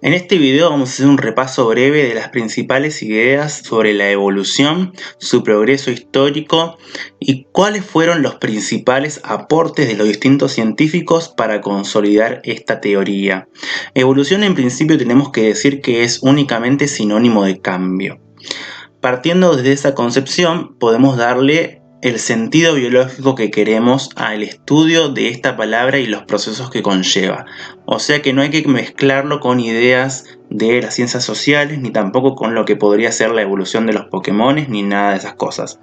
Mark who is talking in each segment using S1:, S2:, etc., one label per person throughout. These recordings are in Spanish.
S1: En este video vamos a hacer un repaso breve de las principales ideas sobre la evolución, su progreso histórico y cuáles fueron los principales aportes de los distintos científicos para consolidar esta teoría. Evolución en principio tenemos que decir que es únicamente sinónimo de cambio. Partiendo desde esa concepción podemos darle el sentido biológico que queremos al estudio de esta palabra y los procesos que conlleva. O sea que no hay que mezclarlo con ideas de las ciencias sociales, ni tampoco con lo que podría ser la evolución de los Pokémones, ni nada de esas cosas.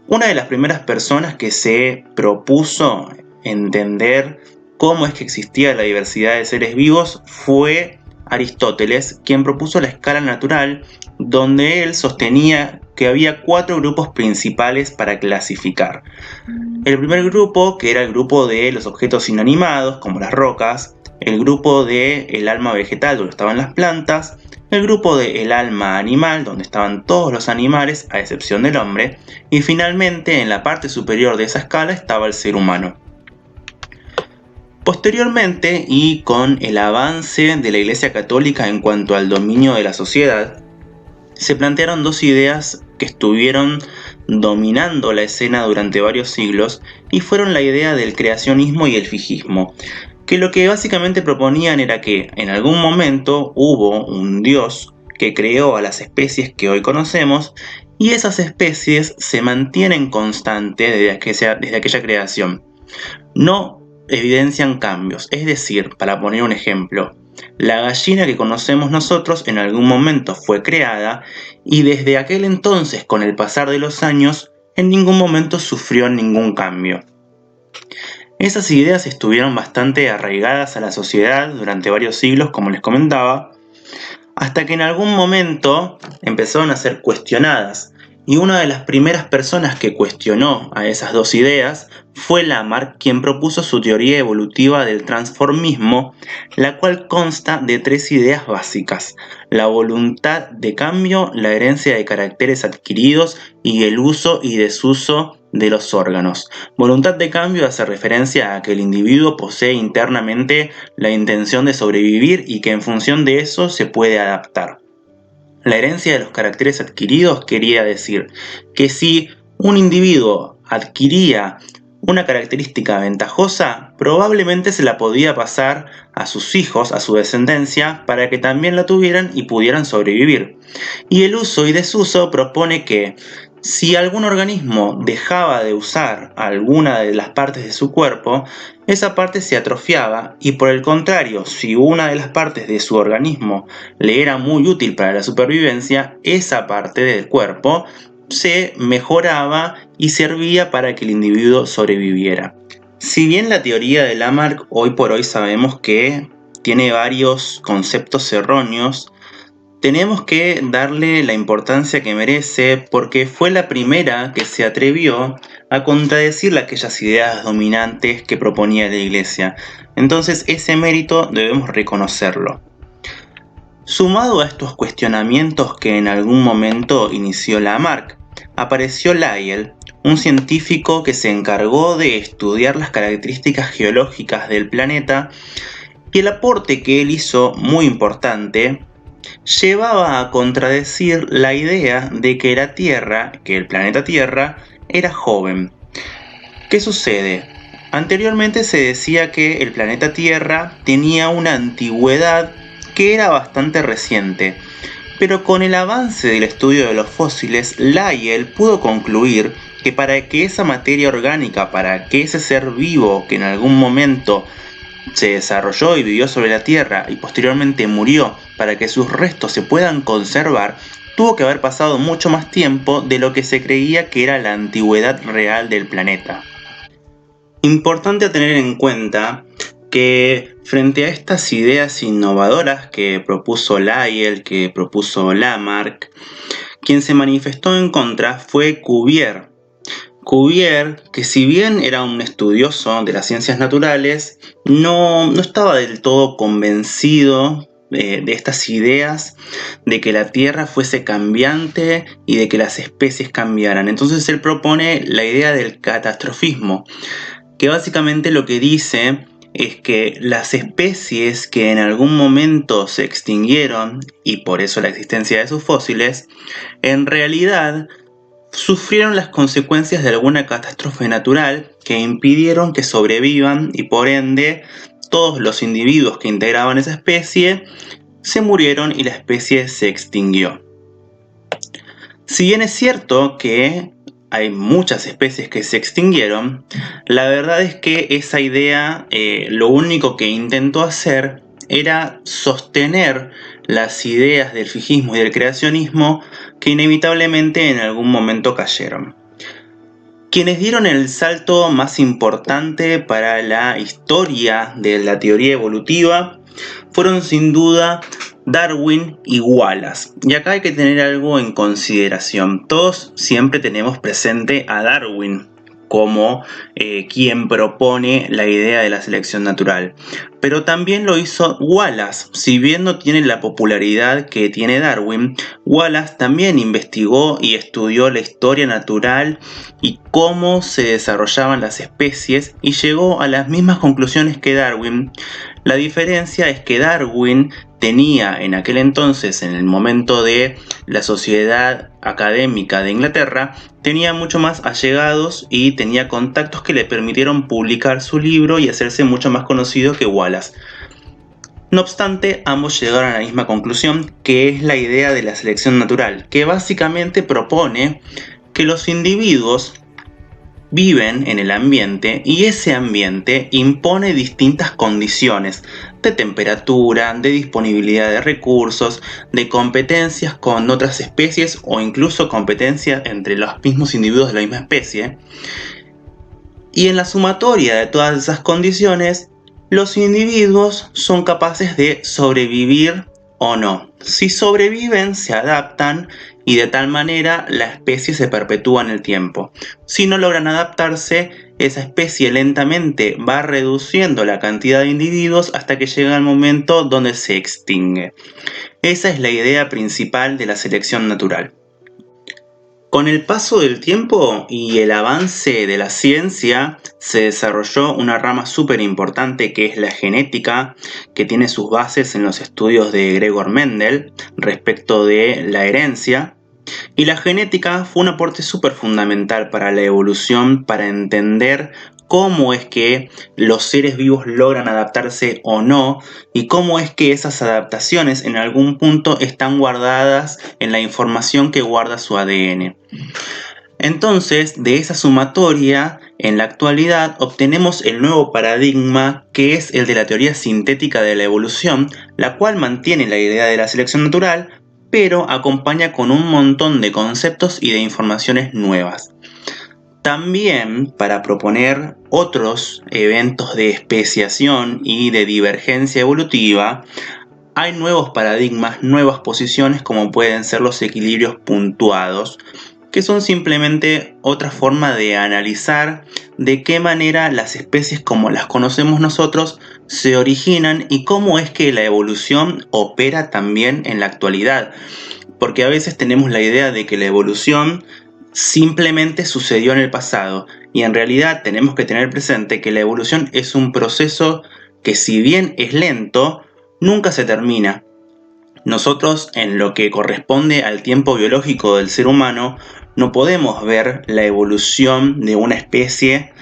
S1: Una de las primeras personas que se propuso entender cómo es que existía la diversidad de seres vivos fue Aristóteles, quien propuso la escala natural, donde él sostenía que había 4 grupos principales para clasificar. El primer grupo, que era el grupo de los objetos inanimados, como las rocas, el grupo del alma vegetal, donde estaban las plantas, el grupo del alma animal, donde estaban todos los animales, a excepción del hombre, y finalmente en la parte superior de esa escala estaba el ser humano. Posteriormente, y con el avance de la Iglesia Católica en cuanto al dominio de la sociedad, se plantearon dos ideas que estuvieron dominando la escena durante varios siglos y fueron la idea del creacionismo y el fijismo, que lo que básicamente proponían era que en algún momento hubo un dios que creó a las especies que hoy conocemos y esas especies se mantienen constantes desde aquella creación. No evidencian cambios, es decir, para poner un ejemplo, la gallina que conocemos nosotros en algún momento fue creada y desde aquel entonces, con el pasar de los años, en ningún momento sufrió ningún cambio. Esas ideas estuvieron bastante arraigadas a la sociedad durante varios siglos, como les comentaba, hasta que en algún momento empezaron a ser cuestionadas. Y una de las primeras personas que cuestionó a esas dos ideas fue Lamarck, quien propuso su teoría evolutiva del transformismo, la cual consta de 3 ideas básicas: la voluntad de cambio, la herencia de caracteres adquiridos y el uso y desuso de los órganos. Voluntad de cambio hace referencia a que el individuo posee internamente la intención de sobrevivir y que en función de eso se puede adaptar. La herencia de los caracteres adquiridos quería decir que si un individuo adquiría una característica ventajosa, probablemente se la podía pasar a sus hijos, a su descendencia, para que también la tuvieran y pudieran sobrevivir. Y el uso y desuso propone que si algún organismo dejaba de usar alguna de las partes de su cuerpo, esa parte se atrofiaba y por el contrario, si una de las partes de su organismo le era muy útil para la supervivencia, esa parte del cuerpo se mejoraba y servía para que el individuo sobreviviera. Si bien la teoría de Lamarck hoy por hoy sabemos que tiene varios conceptos erróneos, tenemos que darle la importancia que merece porque fue la primera que se atrevió a contradecir aquellas ideas dominantes que proponía la Iglesia. Entonces ese mérito debemos reconocerlo. Sumado a estos cuestionamientos que en algún momento inició Lamarck, apareció Lyell, un científico que se encargó de estudiar las características geológicas del planeta, y el aporte que él hizo, muy importante, llevaba a contradecir la idea de que la Tierra, que el planeta Tierra, era joven. ¿Qué sucede? Anteriormente se decía que el planeta Tierra tenía una antigüedad que era bastante reciente, pero con el avance del estudio de los fósiles, Lyell pudo concluir que para que esa materia orgánica, para que ese ser vivo que en algún momento se desarrolló y vivió sobre la Tierra y posteriormente murió, para que sus restos se puedan conservar, tuvo que haber pasado mucho más tiempo de lo que se creía que era la antigüedad real del planeta. Importante a tener en cuenta que frente a estas ideas innovadoras que propuso Lyell, que propuso Lamarck, quien se manifestó en contra fue Cuvier. Cuvier, que si bien era un estudioso de las ciencias naturales, no estaba del todo convencido de estas ideas de que la Tierra fuese cambiante y de que las especies cambiaran. Entonces él propone la idea del catastrofismo, que básicamente lo que dice es que las especies que en algún momento se extinguieron, y por eso la existencia de sus fósiles, en realidad sufrieron las consecuencias de alguna catástrofe natural que impidieron que sobrevivan y por ende todos los individuos que integraban esa especie se murieron y la especie se extinguió. Si bien es cierto que hay muchas especies que se extinguieron, la verdad es que esa idea lo único que intentó hacer era sostener las ideas del fijismo y del creacionismo que inevitablemente en algún momento cayeron. Quienes dieron el salto más importante para la historia de la teoría evolutiva fueron sin duda Darwin y Wallace. Y acá hay que tener algo en consideración. Todos siempre tenemos presente a Darwin como quien propone la idea de la selección natural. Pero también lo hizo Wallace. Si bien no tiene la popularidad que tiene Darwin, Wallace también investigó y estudió la historia natural y cómo se desarrollaban las especies y llegó a las mismas conclusiones que Darwin. La diferencia es que Darwin tenía en aquel entonces, en el momento de la Sociedad Académica de Inglaterra, tenía mucho más allegados y tenía contactos que le permitieron publicar su libro y hacerse mucho más conocido que Wallace. No obstante, ambos llegaron a la misma conclusión, que es la idea de la selección natural, que básicamente propone que los individuos viven en el ambiente y ese ambiente impone distintas condiciones de temperatura, de disponibilidad de recursos, de competencias con otras especies o incluso competencias entre los mismos individuos de la misma especie. Y en la sumatoria de todas esas condiciones, los individuos son capaces de sobrevivir o no. Si sobreviven, se adaptan y de tal manera la especie se perpetúa en el tiempo. Si no logran adaptarse, esa especie lentamente va reduciendo la cantidad de individuos hasta que llega el momento donde se extingue. Esa es la idea principal de la selección natural. Con el paso del tiempo y el avance de la ciencia, se desarrolló una rama súper importante que es la genética, que tiene sus bases en los estudios de Gregor Mendel respecto de la herencia. Y la genética fue un aporte súper fundamental para la evolución, para entender cómo es que los seres vivos logran adaptarse o no y cómo es que esas adaptaciones en algún punto están guardadas en la información que guarda su ADN. Entonces, de esa sumatoria, en la actualidad obtenemos el nuevo paradigma que es el de la teoría sintética de la evolución, la cual mantiene la idea de la selección natural, pero acompaña con un montón de conceptos y de informaciones nuevas. También para proponer otros eventos de especiación y de divergencia evolutiva, hay nuevos paradigmas, nuevas posiciones como pueden ser los equilibrios puntuados, que son simplemente otra forma de analizar de qué manera las especies como las conocemos nosotros se originan y cómo es que la evolución opera también en la actualidad. Porque a veces tenemos la idea de que la evolución simplemente sucedió en el pasado y en realidad tenemos que tener presente que la evolución es un proceso que si bien es lento, nunca se termina. Nosotros, en lo que corresponde al tiempo biológico del ser humano, no podemos ver la evolución de una especie,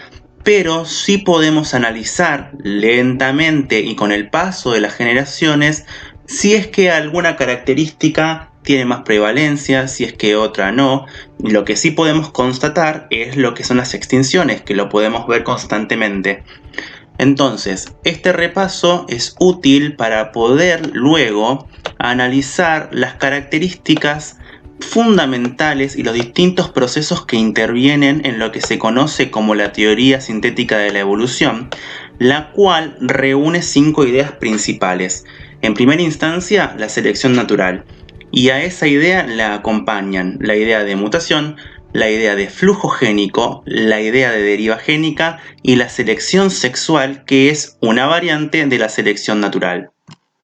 S1: pero sí podemos analizar lentamente y con el paso de las generaciones si es que alguna característica tiene más prevalencia, si es que otra no. Y lo que sí podemos constatar es lo que son las extinciones, que lo podemos ver constantemente. Entonces, este repaso es útil para poder luego analizar las características fundamentales y los distintos procesos que intervienen en lo que se conoce como la teoría sintética de la evolución, la cual reúne 5 ideas principales. En primera instancia, la selección natural, y a esa idea la acompañan la idea de mutación, la idea de flujo génico, la idea de deriva génica y la selección sexual, que es una variante de la selección natural.